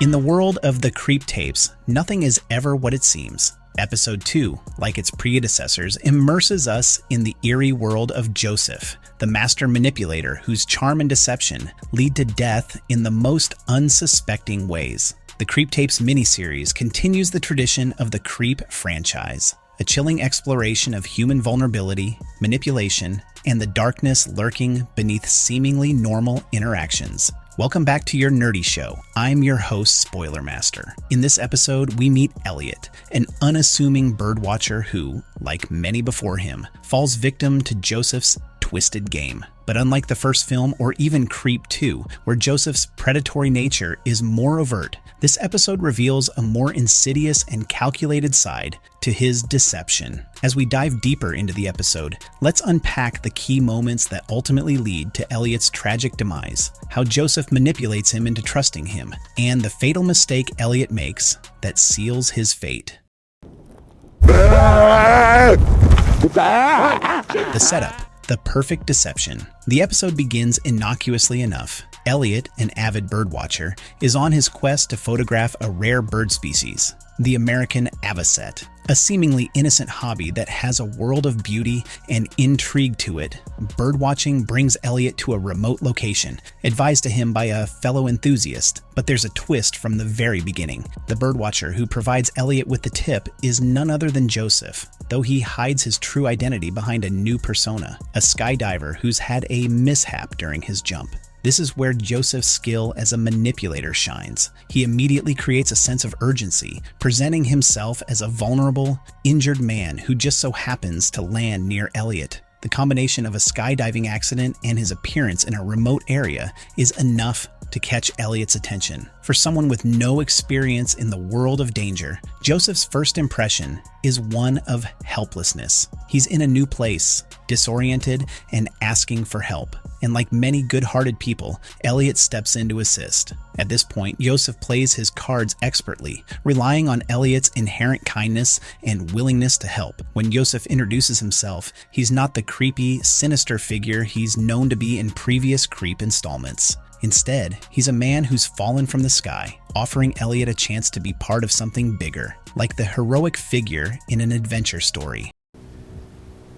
In the world of the creep tapes, nothing is ever what it seems. Episode 2, like its predecessors, immerses us in the eerie world of Josef, the master manipulator whose charm and deception lead to death in the most unsuspecting ways. The Creep Tapes miniseries continues the tradition of the Creep franchise, a chilling exploration of human vulnerability, manipulation, and the darkness lurking beneath seemingly normal interactions. Welcome back to your nerdy show. I'm your host, Spoiler Master. In this episode, we meet Elliot, an unassuming birdwatcher who, like many before him, falls victim to Josef's twisted game. But unlike the first film or even Creep 2, where Josef's predatory nature is more overt, this episode reveals a more insidious and calculated side to his deception. As we dive deeper into the episode, let's unpack the key moments that ultimately lead to Elliot's tragic demise, how Josef manipulates him into trusting him, and the fatal mistake Elliot makes that seals his fate. The setup. The perfect deception. The episode begins innocuously enough. Elliot, an avid birdwatcher, is on his quest to photograph a rare bird species, the American avocet, a seemingly innocent hobby that has a world of beauty and intrigue to it. Birdwatching brings Elliot to a remote location, advised to him by a fellow enthusiast, but there's a twist from the very beginning. The birdwatcher who provides Elliot with the tip is none other than Josef, though he hides his true identity behind a new persona, a skydiver who's had a mishap during his jump. This is where Josef's skill as a manipulator shines. He immediately creates a sense of urgency, presenting himself as a vulnerable, injured man who just so happens to land near Elliot. The combination of a skydiving accident and his appearance in a remote area is enough to catch Elliot's attention. For someone with no experience in the world of danger, Josef's first impression is one of helplessness. He's in a new place, disoriented, and asking for help. And like many good-hearted people, Elliot steps in to assist. At this point, Josef plays his cards expertly, relying on Elliot's inherent kindness and willingness to help. When Josef introduces himself, he's not the creepy, sinister figure he's known to be in previous Creep installments. Instead, he's a man who's fallen from the sky, offering Elliot a chance to be part of something bigger, like the heroic figure in an adventure story.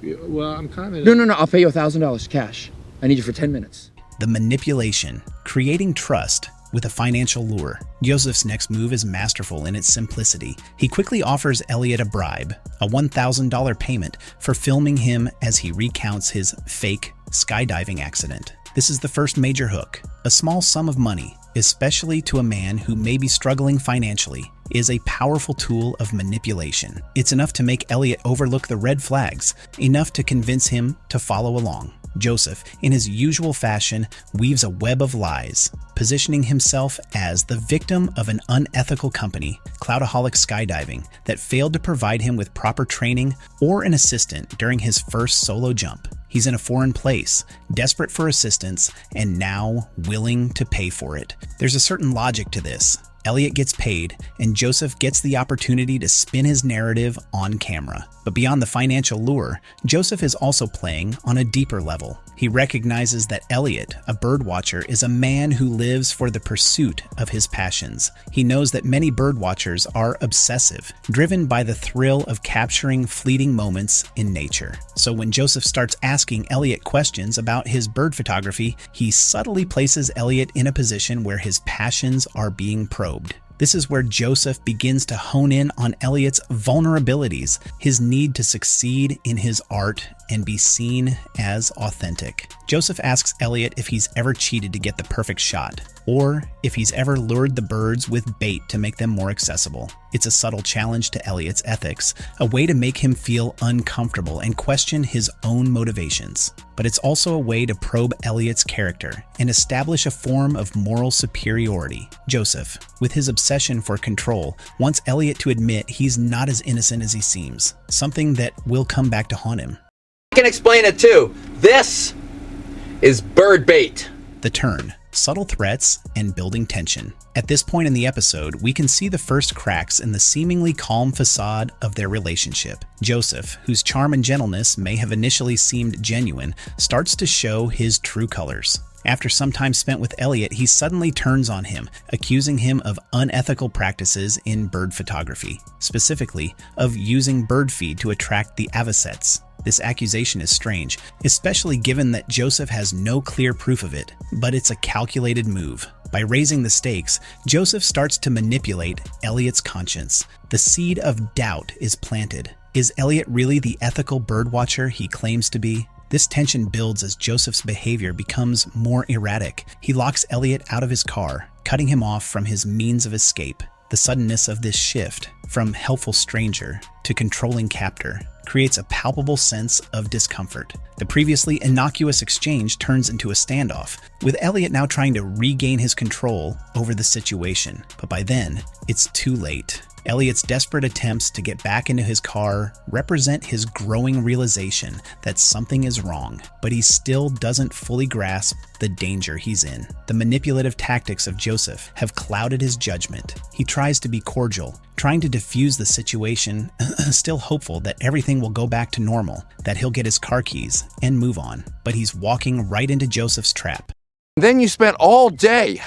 Well, I'm kind of... No, I'll pay you $1,000 cash. I need you for 10 minutes. The manipulation, creating trust with a financial lure. Josef's next move is masterful in its simplicity. He quickly offers Elliot a bribe, a $1,000 payment for filming him as he recounts his fake skydiving accident. This is the first major hook. A small sum of money, especially to a man who may be struggling financially, is a powerful tool of manipulation. It's enough to make Elliot overlook the red flags, enough to convince him to follow along. Josef, in his usual fashion, weaves a web of lies, positioning himself as the victim of an unethical company, Cloudaholic Skydiving, that failed to provide him with proper training or an assistant during his first solo jump. He's in a foreign place, desperate for assistance, and now willing to pay for it. There's a certain logic to this. Elliot gets paid, and Josef gets the opportunity to spin his narrative on camera. But beyond the financial lure, Josef is also playing on a deeper level. He recognizes that Elliot, a birdwatcher, is a man who lives for the pursuit of his passions. He knows that many birdwatchers are obsessive, driven by the thrill of capturing fleeting moments in nature. So when Josef starts asking Elliot questions about his bird photography, he subtly places Elliot in a position where his passions are being probed. This is where Josef begins to hone in on Elliot's vulnerabilities, his need to succeed in his art and be seen as authentic. Josef asks Elliot if he's ever cheated to get the perfect shot, or if he's ever lured the birds with bait to make them more accessible. It's a subtle challenge to Elliot's ethics, a way to make him feel uncomfortable and question his own motivations. But it's also a way to probe Elliot's character and establish a form of moral superiority. Josef, with his obsession for control, wants Elliot to admit he's not as innocent as he seems, something that will come back to haunt him. I can explain it too. This is bird bait. The turn. Subtle threats, and building tension. At this point in the episode, we can see the first cracks in the seemingly calm facade of their relationship. Josef, whose charm and gentleness may have initially seemed genuine, starts to show his true colors. After some time spent with Elliot, he suddenly turns on him, accusing him of unethical practices in bird photography, specifically of using bird feed to attract the avocets. This accusation is strange, especially given that Josef has no clear proof of it, but it's a calculated move. By raising the stakes, Josef starts to manipulate Elliot's conscience. The seed of doubt is planted. Is Elliot really the ethical birdwatcher he claims to be? This tension builds as Josef's behavior becomes more erratic. He locks Elliot out of his car, cutting him off from his means of escape. The suddenness of this shift, from helpful stranger to controlling captor, creates a palpable sense of discomfort. The previously innocuous exchange turns into a standoff, with Elliot now trying to regain his control over the situation. But by then, it's too late. Elliot's desperate attempts to get back into his car represent his growing realization that something is wrong, but he still doesn't fully grasp the danger he's in. The manipulative tactics of Josef have clouded his judgment. He tries to be cordial, trying to diffuse the situation, still hopeful that everything will go back to normal, that he'll get his car keys and move on. But he's walking right into Josef's trap. Then you spent all day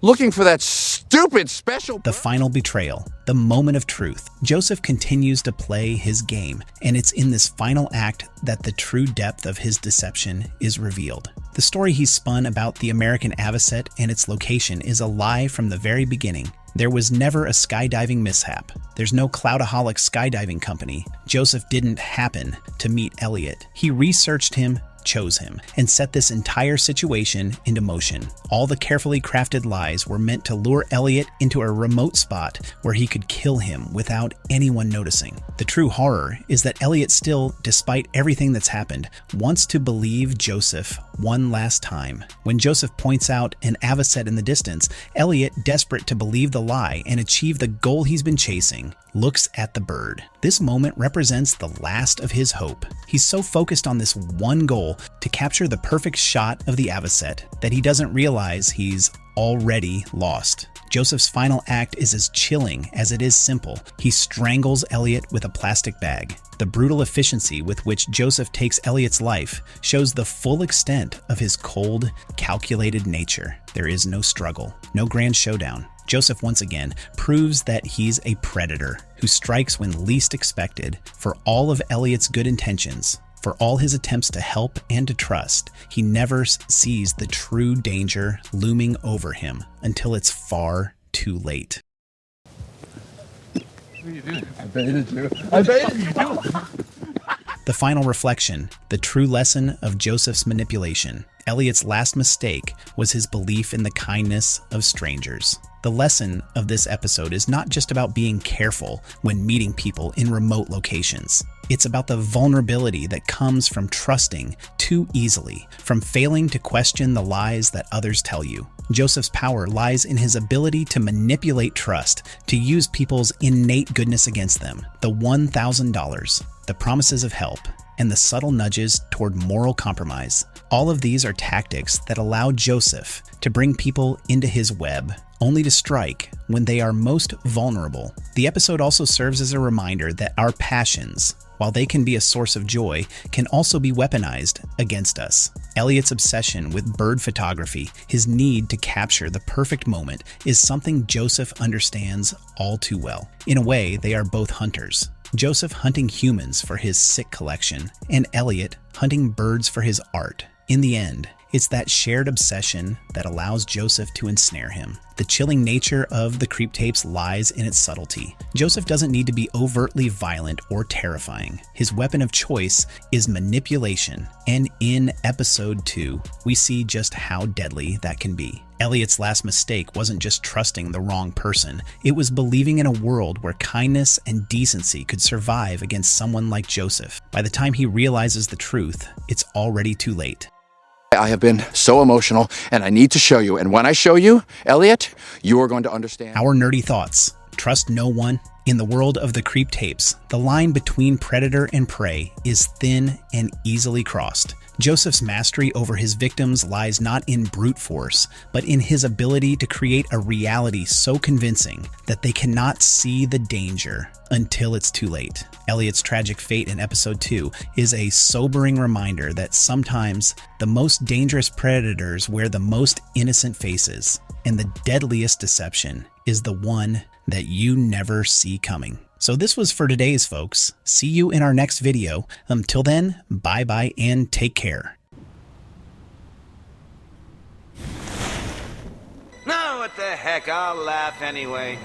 looking for that stupid special... The final betrayal, the moment of truth. Josef continues to play his game, and it's in this final act that the true depth of his deception is revealed. The story he spun about the American avocet and its location is a lie from the very beginning. There was never a skydiving mishap. There's no Cloudaholic skydiving company. Josef didn't happen to meet Elliot. He researched him, chose him, and set this entire situation into motion. All the carefully crafted lies were meant to lure Elliot into a remote spot where he could kill him without anyone noticing. The true horror is that Elliot still, despite everything that's happened, wants to believe Josef one last time. When Josef points out an avocet in the distance, Elliot, desperate to believe the lie and achieve the goal he's been chasing, looks at the bird. This moment represents the last of his hope. He's so focused on this one goal, to capture the perfect shot of the avocet, that he doesn't realize he's already lost. Josef's final act is as chilling as it is simple. He strangles Elliot with a plastic bag. The brutal efficiency with which Josef takes Elliot's life shows the full extent of his cold, calculated nature. There is no struggle, no grand showdown. Josef once again proves that he's a predator who strikes when least expected. For all of Elliot's good intentions, for all his attempts to help and to trust, he never sees the true danger looming over him until it's far too late. What are you doing? I baited you. I baited you. The final reflection, the true lesson of Josef's manipulation. Elliot's last mistake was his belief in the kindness of strangers. The lesson of this episode is not just about being careful when meeting people in remote locations. It's about the vulnerability that comes from trusting too easily, from failing to question the lies that others tell you. Josef's power lies in his ability to manipulate trust, to use people's innate goodness against them. The $1,000, the promises of help, and the subtle nudges toward moral compromise. All of these are tactics that allow Josef to bring people into his web, only to strike when they are most vulnerable. The episode also serves as a reminder that our passions, while they can be a source of joy, can also be weaponized against us. Elliot's obsession with bird photography, his need to capture the perfect moment, is something Josef understands all too well. In a way, they are both hunters. Josef hunting humans for his sick collection, and Elliot hunting birds for his art. In the end, it's that shared obsession that allows Josef to ensnare him. The chilling nature of the creep tapes lies in its subtlety. Josef doesn't need to be overtly violent or terrifying. His weapon of choice is manipulation, and in episode 2, we see just how deadly that can be. Elliot's last mistake wasn't just trusting the wrong person. It was believing in a world where kindness and decency could survive against someone like Josef. By the time he realizes the truth, it's already too late. I have been so emotional, and I need to show you. And when I show you, Elliot, you are going to understand. Our nerdy thoughts. trust no one. In the world of the creep tapes, the line between predator and prey is thin and easily crossed. Josef's mastery over his victims lies not in brute force, but in his ability to create a reality so convincing that they cannot see the danger until it's too late. Elliot's tragic fate in episode 2 is a sobering reminder that sometimes the most dangerous predators wear the most innocent faces, and the deadliest deception is the one that you never see coming. So this was for today's folks. See you in our next video. Until then, bye-bye and take care. No, what the heck, I'll laugh anyway.